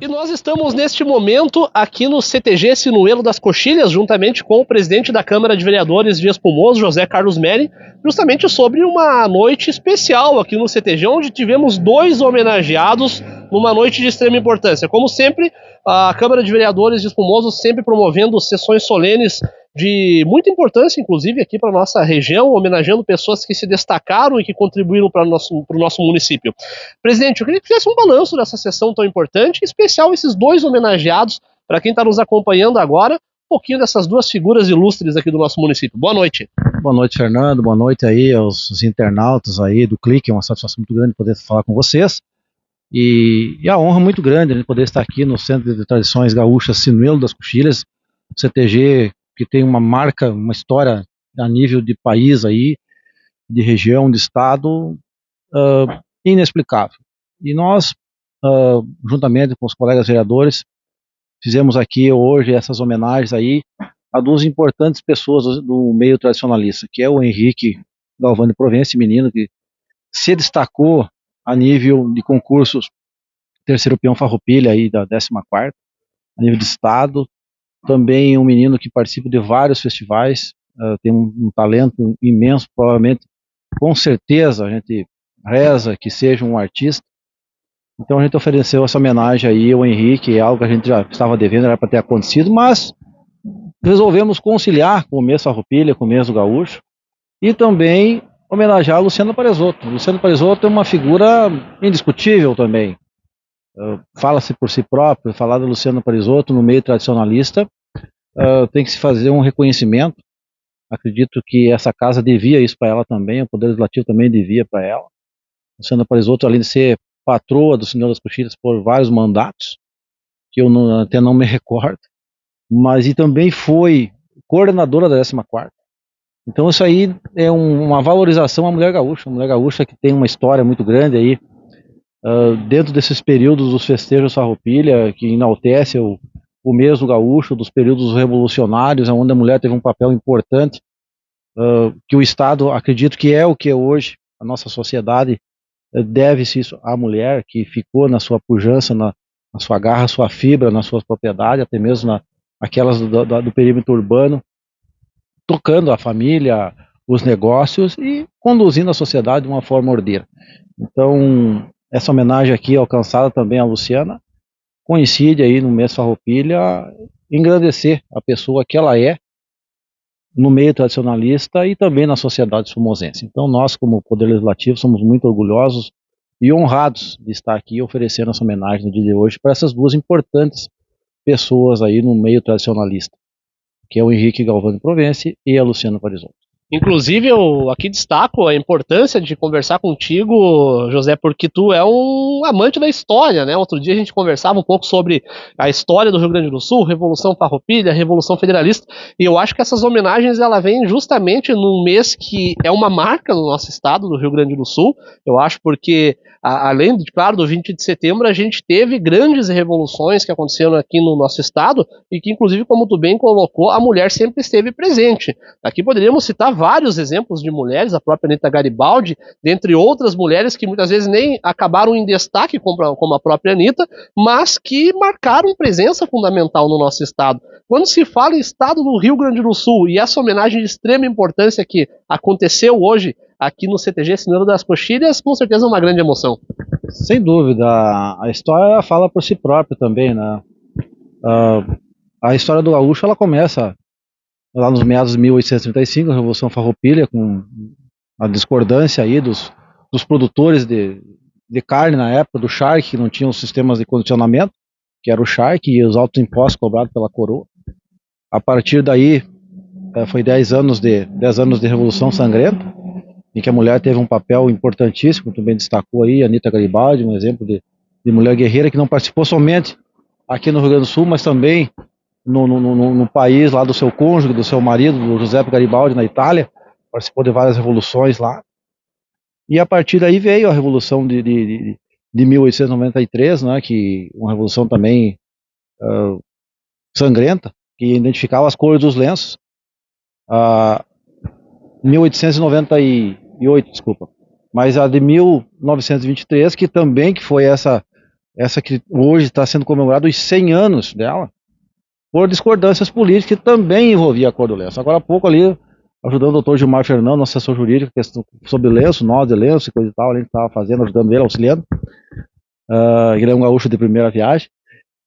E nós estamos neste momento aqui no CTG Sinuelo das Coxilhas, juntamente com o presidente da Câmara de Vereadores de Espumoso, José Carlos Meri, justamente sobre uma noite especial aqui no CTG, onde tivemos dois homenageados numa noite de extrema importância. Como sempre, a Câmara de Vereadores de Espumoso sempre promovendo sessões solenes de muita importância, inclusive aqui para a nossa região, homenageando pessoas que se destacaram e que contribuíram para o nosso município. Presidente, eu queria que fizesse um balanço dessa sessão tão importante, em especial esses dois homenageados, para quem está nos acompanhando agora, um pouquinho dessas duas figuras ilustres aqui do nosso município. Boa noite. Boa noite, Fernando, boa noite aí aos internautas aí do Clique, é uma satisfação muito grande poder falar com vocês, e a honra muito grande de poder estar aqui no Centro de Tradições Gaúchas Sinuelo das Coxilhas, CTG que tem uma marca, uma história a nível de país aí, de região, de estado, inexplicável. E nós, juntamente com os colegas vereadores, fizemos aqui hoje essas homenagens aí a duas importantes pessoas do meio tradicionalista, que é o Henrique Galvani Provença, menino que se destacou a nível de concursos terceiro peão farroupilha aí da 14ª, a nível de estado. Também um menino que participa de vários festivais, tem um talento imenso, provavelmente, com certeza a gente reza que seja um artista. Então a gente ofereceu essa homenagem aí ao Henrique, é algo que a gente já estava devendo, era para ter acontecido, mas resolvemos conciliar com o mês farroupilha, com o mês do gaúcho, e também homenagear a Luciano Parisotto. Luciano Parisotto é uma figura indiscutível também. Fala-se por si próprio, falar do Luciano Parisotto no meio tradicionalista, tem que se fazer um reconhecimento. Acredito que essa casa devia isso para ela também, o Poder Legislativo também devia para ela. Luciano Parisotto, além de ser patroa do Sinuelo das Coxilhas por vários mandatos, que eu até não me recordo, mas e também foi coordenadora da 14ª. Então isso aí é uma valorização à mulher gaúcha que tem uma história muito grande aí, dentro desses períodos dos festejos farroupilha, que enaltece o mês do gaúcho, dos períodos revolucionários, onde a mulher teve um papel importante, que o Estado, acredito que é o que é hoje, a nossa sociedade deve-se isso à mulher, que ficou na sua pujança, na sua garra, sua fibra, nas suas propriedades, até mesmo aquelas do perímetro urbano, tocando a família, os negócios e conduzindo a sociedade de uma forma ordeira. Então, essa homenagem aqui alcançada também à Luciana, coincide aí no mês farroupilha, engrandecer a pessoa que ela é no meio tradicionalista e também na sociedade espumosense. Então nós, como Poder Legislativo, somos muito orgulhosos e honrados de estar aqui oferecendo essa homenagem no dia de hoje para essas duas importantes pessoas aí no meio tradicionalista, que é o Henrique Galvani Provença e a Luciana Parisotto. Inclusive, eu aqui destaco a importância de conversar contigo, José, porque tu é um amante da história, né? Outro dia a gente conversava um pouco sobre a história do Rio Grande do Sul, Revolução Farroupilha, Revolução Federalista, e eu acho que essas homenagens, ela vêm justamente num mês que é uma marca no nosso estado, do Rio Grande do Sul, eu acho, porque além, claro, do 20 de setembro, a gente teve grandes revoluções que aconteceram aqui no nosso estado, e que, inclusive, como tu bem colocou, a mulher sempre esteve presente. Aqui poderíamos citar vários exemplos de mulheres, a própria Anita Garibaldi, dentre outras mulheres que muitas vezes nem acabaram em destaque como a própria Anita, mas que marcaram presença fundamental no nosso estado. Quando se fala em estado do Rio Grande do Sul e essa homenagem de extrema importância que aconteceu hoje aqui no CTG Sinuelo das Coxilhas, com certeza é uma grande emoção. Sem dúvida, a história fala por si própria também, né? A história do gaúcho, ela começa lá nos meados de 1835, a Revolução Farroupilha, com a discordância aí dos produtores de carne na época, do charque, que não tinham sistemas de condicionamento, que era o charque, e os altos impostos cobrados pela coroa. A partir daí, foi 10 anos de Revolução Sangrenta, em que a mulher teve um papel importantíssimo, também destacou aí, Anita Garibaldi, um exemplo de mulher guerreira, que não participou somente aqui no Rio Grande do Sul, mas também no país lá do seu cônjuge, do seu marido, do Giuseppe Garibaldi, na Itália, participou de várias revoluções lá. E a partir daí veio a Revolução de 1893, né, que uma revolução também sangrenta, que identificava as cores dos lenços. 1898, desculpa. Mas a de 1923, que foi essa essa que hoje está sendo comemorado os 100 anos dela, por discordâncias políticas que também envolvia a cor do lenço. Agora há pouco ali, ajudando o doutor Gilmar Fernando, nosso assessor jurídico, questão sobre lenço, nó de lenço e coisa e tal, a gente estava fazendo, ajudando ele, auxiliando. Ele é um gaúcho de primeira viagem.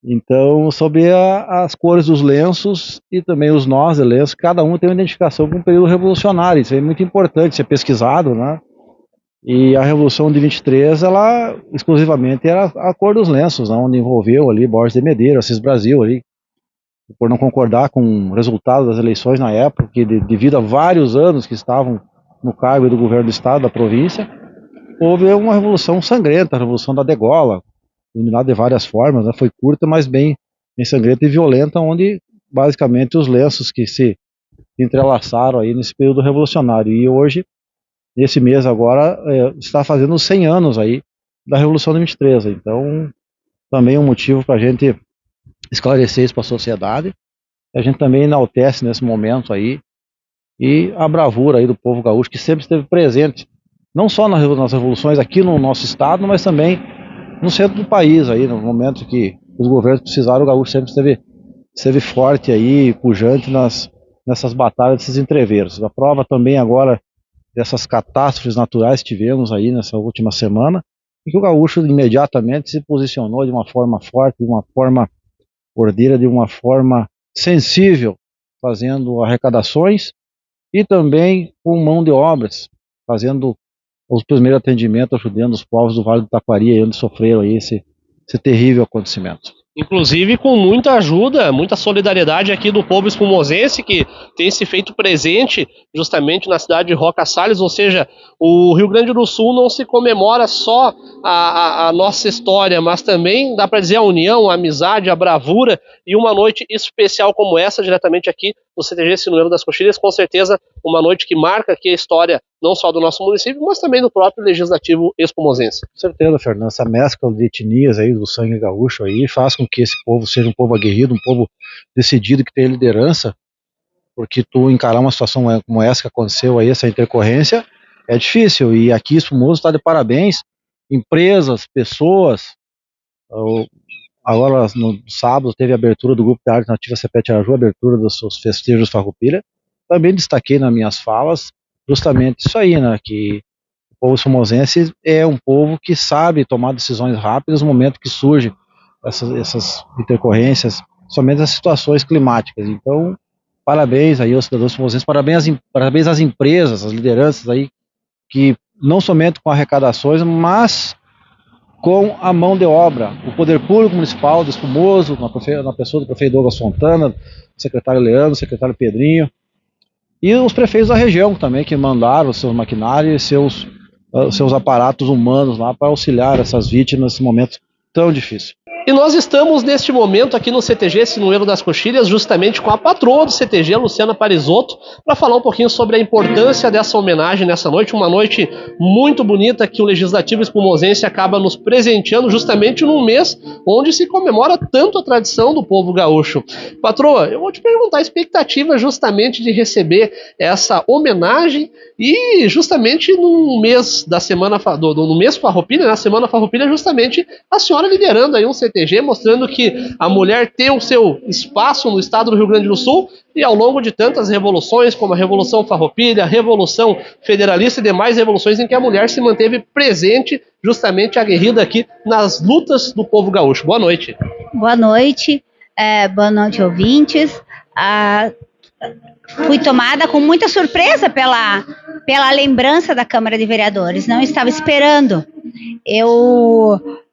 Então, sobre as cores dos lenços e também os nós de lenço, cada um tem uma identificação com um período revolucionário. Isso é muito importante ser pesquisado, né? E a Revolução de 23, ela exclusivamente era a cor dos lenços, né? Onde envolveu ali Borges de Medeiros, Assis Brasil ali, por não concordar com o resultado das eleições na época, que devido a vários anos que estavam no cargo do governo do estado, da província, houve uma revolução sangrenta, a Revolução da Degola, iluminada de várias formas, né? Foi curta, mas bem sangrenta e violenta, onde basicamente os lenços que se entrelaçaram aí nesse período revolucionário. E hoje, nesse mês agora, está fazendo os 100 anos aí da Revolução de 23. Então, também um motivo para a gente esclarecer isso para a sociedade. A gente também enaltece nesse momento aí e a bravura aí do povo gaúcho que sempre esteve presente, não só nas revoluções aqui no nosso estado, mas também no centro do país aí, no momento que os governos precisaram, o gaúcho sempre esteve forte aí, pujante nessas batalhas, desses entreveros. A prova também agora dessas catástrofes naturais que tivemos aí nessa última semana, e que o gaúcho imediatamente se posicionou de uma forma forte, de uma forma ordeira, de uma forma sensível, fazendo arrecadações e também com mão de obras, fazendo os primeiros atendimentos, ajudando os povos do Vale do Taquari, onde sofreram aí esse terrível acontecimento. Inclusive com muita ajuda, muita solidariedade aqui do povo espumosense, que tem se feito presente justamente na cidade de Roca Salles, ou seja, o Rio Grande do Sul não se comemora só a nossa história, mas também, dá para dizer, a união, a amizade, a bravura, e uma noite especial como essa, diretamente aqui no CTG Sinuelo das Coxilhas, com certeza uma noite que marca aqui a história não só do nosso município, mas também do próprio Legislativo espumosense. Com certeza, Fernando, essa mescla de etnias aí do sangue gaúcho aí faz com que esse povo seja um povo aguerrido, um povo decidido, que tenha liderança, porque tu encarar uma situação como essa que aconteceu aí, essa intercorrência, é difícil, e aqui Espumoso está de parabéns, empresas, pessoas. Agora no sábado teve a abertura do grupo de arte nativa Cepete Araju, a abertura dos seus festejos Farroupilha. Também destaquei nas minhas falas justamente isso aí, né, que o povo somozense é um povo que sabe tomar decisões rápidas no momento que surgem essas intercorrências, somente as situações climáticas. Então, parabéns aí aos cidadãos somozenses, parabéns às empresas, às lideranças aí, que não somente com arrecadações, mas com a mão de obra. O poder público municipal de Espumoso, na pessoa do prefeito Douglas Fontana, secretário Leandro, secretário Pedrinho, e os prefeitos da região também, que mandaram seus maquinários e seus aparatos humanos lá para auxiliar essas vítimas nesse momento tão difícil. E nós estamos neste momento aqui no CTG Sinuelo das Coxilhas, justamente com a patroa do CTG, Luciana Parisotto, para falar um pouquinho sobre a importância dessa homenagem nessa noite, uma noite muito bonita que o Legislativo espumosense acaba nos presenteando justamente num mês onde se comemora tanto a tradição do povo gaúcho. Patroa, eu vou te perguntar a expectativa justamente de receber essa homenagem e justamente no mês da semana, no mês Farroupilha, na semana Farroupilha, justamente a senhora liderando aí um CTG, mostrando que a mulher tem o seu espaço no estado do Rio Grande do Sul e ao longo de tantas revoluções, como a Revolução Farroupilha, a Revolução Federalista e demais revoluções em que a mulher se manteve presente, justamente aguerrida aqui nas lutas do povo gaúcho. Boa noite. Boa noite, ouvintes. Fui tomada com muita surpresa pela lembrança da Câmara de Vereadores, não estava esperando.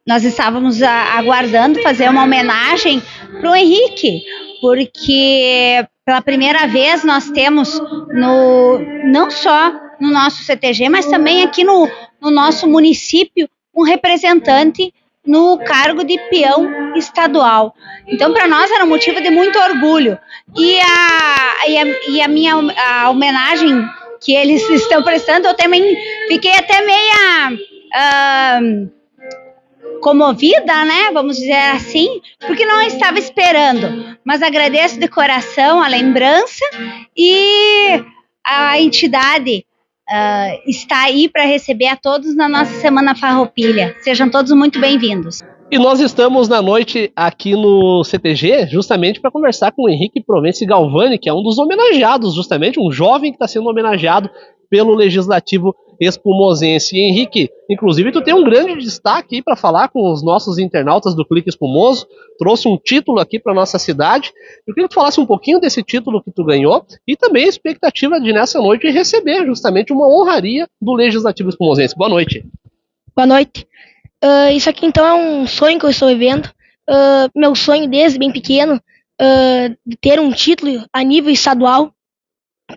Nós estávamos aguardando fazer uma homenagem para o Henrique, porque pela primeira vez nós temos, não só no nosso CTG, mas também aqui no nosso município, um representante no cargo de peão estadual. Então, para nós era um motivo de muito orgulho. E a homenagem que eles estão prestando, eu também fiquei até meia comovida, né? Vamos dizer assim, porque não estava esperando. Mas agradeço de coração a lembrança e a entidade está aí para receber a todos na nossa Semana Farroupilha. Sejam todos muito bem-vindos. E nós estamos na noite aqui no CTG justamente para conversar com o Henrique Provence Galvani, que é um dos homenageados, justamente, um jovem que está sendo homenageado pelo Legislativo Espumosense. E Henrique, inclusive, tu tem um grande destaque aí para falar com os nossos internautas do Clique Espumoso, trouxe um título aqui para nossa cidade. Eu queria que tu falasse um pouquinho desse título que tu ganhou e também a expectativa de nessa noite receber justamente uma honraria do Legislativo Espumosense. Boa noite. Boa noite. Isso aqui então é um sonho que eu estou vivendo. Meu sonho desde bem pequeno, de ter um título a nível estadual.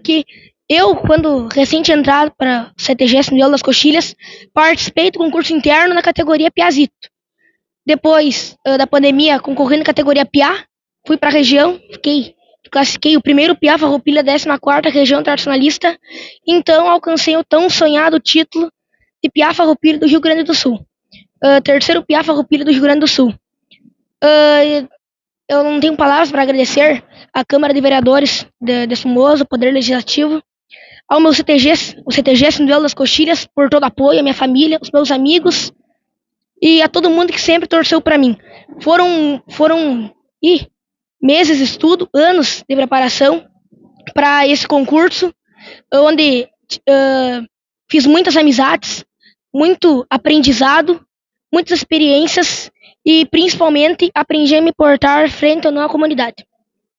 Que eu, quando recente entrado para o CTG Sinoelo das Coxilhas, participei do concurso interno na categoria Piazito. Depois da pandemia, concorrendo na categoria Piá, fui para a região, classifiquei o primeiro Piá Farroupilha 14ª região tradicionalista. Então alcancei o tão sonhado título de Piá Farroupilha do Rio Grande do Sul. Terceiro Piá Farroupilha do Rio Grande do Sul. Eu não tenho palavras para agradecer à Câmara de Vereadores de Fumoso, o Poder Legislativo, ao meu CTG, o CTG Sinoelo das Coxilhas, por todo o apoio, a minha família, os meus amigos e a todo mundo que sempre torceu para mim. Foram meses de estudo, anos de preparação para esse concurso, onde fiz muitas amizades, muito aprendizado, muitas experiências e, principalmente, aprendi a me portar frente à nossa comunidade.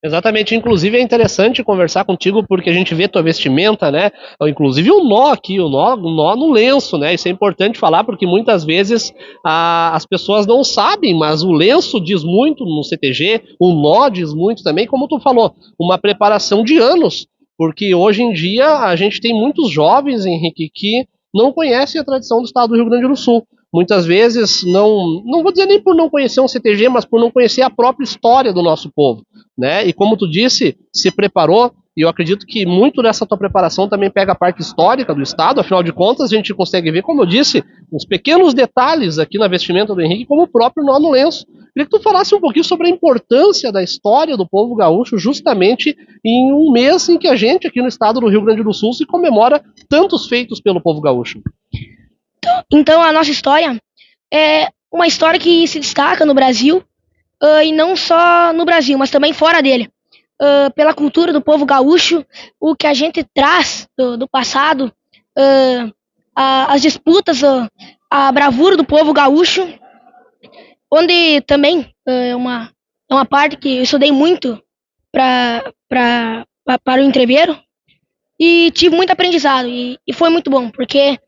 Exatamente, inclusive é interessante conversar contigo porque a gente vê tua vestimenta, né? Inclusive o nó aqui, o nó no lenço, né? Isso é importante falar porque muitas vezes as pessoas não sabem, mas o lenço diz muito no CTG, o nó diz muito também, como tu falou, uma preparação de anos, porque hoje em dia a gente tem muitos jovens, Henrique, que não conhecem a tradição do estado do Rio Grande do Sul. Muitas vezes, não vou dizer nem por não conhecer um CTG, mas por não conhecer a própria história do nosso povo, né? E como tu disse, se preparou, e eu acredito que muito dessa tua preparação também pega a parte histórica do estado, afinal de contas a gente consegue ver, como eu disse, uns pequenos detalhes aqui na vestimenta do Henrique, como o próprio nó no lenço. Queria que tu falasse um pouquinho sobre a importância da história do povo gaúcho, justamente em um mês em que a gente aqui no estado do Rio Grande do Sul se comemora tantos feitos pelo povo gaúcho. Então a nossa história é uma história que se destaca no Brasil, e não só no Brasil, mas também fora dele. Pela cultura do povo gaúcho, o que a gente traz do passado, as disputas, a bravura do povo gaúcho, onde também é uma parte que eu estudei muito para o entreveiro e tive muito aprendizado e foi muito bom, porque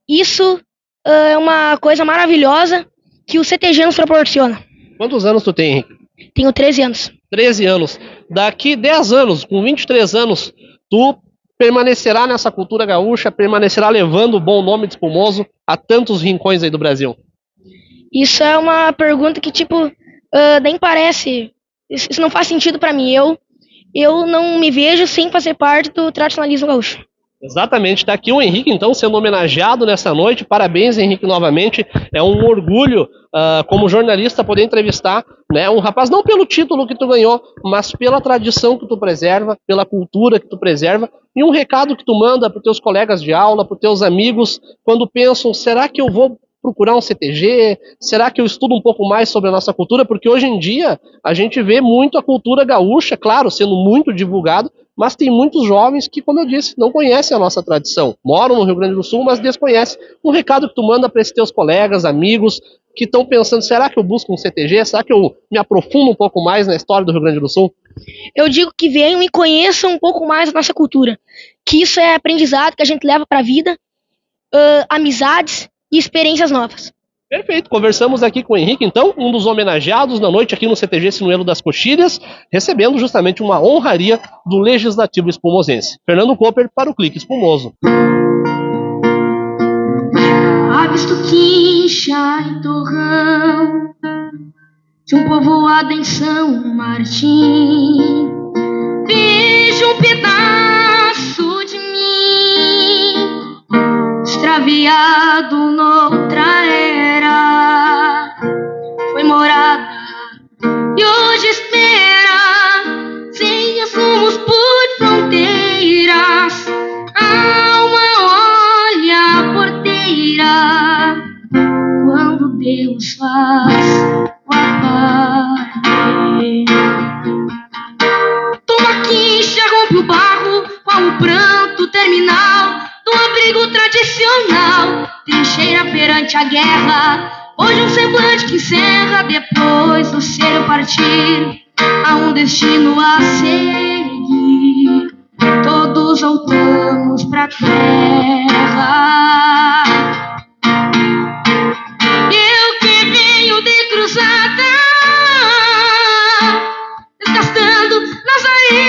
isso é uma coisa maravilhosa que o CTG nos proporciona. Quantos anos tu tem, Henrique? Tenho 13 anos. 13 anos. Daqui 10 anos, com 23 anos, tu permanecerá nessa cultura gaúcha, permanecerá levando o bom nome de Espumoso a tantos rincões aí do Brasil? Isso é uma pergunta que, nem parece. Isso não faz sentido pra mim. Eu não me vejo sem fazer parte do tradicionalismo gaúcho. Exatamente, está aqui o Henrique, então, sendo homenageado nessa noite. Parabéns, Henrique, novamente. É um orgulho, como jornalista, poder entrevistar, né, um rapaz, não pelo título que tu ganhou, mas pela tradição que tu preserva, pela cultura que tu preserva, e um recado que tu manda para os teus colegas de aula, para os teus amigos, quando pensam, será que eu vou procurar um CTG? Será que eu estudo um pouco mais sobre a nossa cultura? Porque hoje em dia a gente vê muito a cultura gaúcha, claro, sendo muito divulgado, mas tem muitos jovens que, como eu disse, não conhecem a nossa tradição. Moram no Rio Grande do Sul, mas desconhecem. Um recado que tu manda para esses teus colegas, amigos, que estão pensando, será que eu busco um CTG? Será que eu me aprofundo um pouco mais na história do Rio Grande do Sul? Eu digo que venham e conheçam um pouco mais a nossa cultura. Que isso é aprendizado que a gente leva para a vida, amizades e experiências novas. Perfeito, conversamos aqui com o Henrique, então, um dos homenageados na noite aqui no CTG Sinoelo das Coxilhas, recebendo justamente uma honraria do Legislativo Espumosense. Fernando Cooper para o Clique Espumoso. Avisto quincha e torrão de um povoado em São Martim. Vejo um pedaço de mim extraviado noutra era. Foi morada e hoje espera, sem assumos por fronteiras. Alma olha a porteira quando Deus nos faz o aparecer. Toma quincha, rompe o barro, qual o pranto terminal do abrigo tradicional. Trincheira perante a guerra, hoje um semblante que encerra. Depois do ser partir, há um destino a seguir. Todos voltamos pra terra. Eu que venho de cruzada, desgastando nas arenas,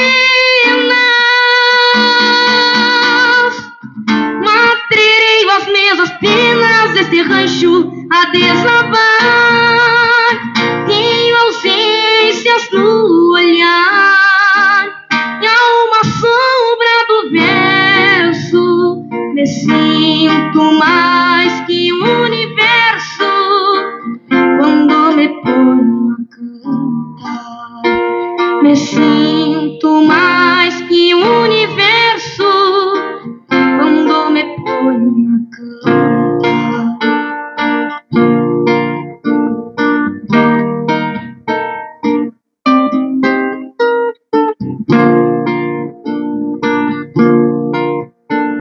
matreirei as mesmas penas deste rancho a desabar. Tenho ausências no olhar e há uma sombra do verso. Me sinto mais que o universo quando me ponho a cantar. Me sinto mais que o universo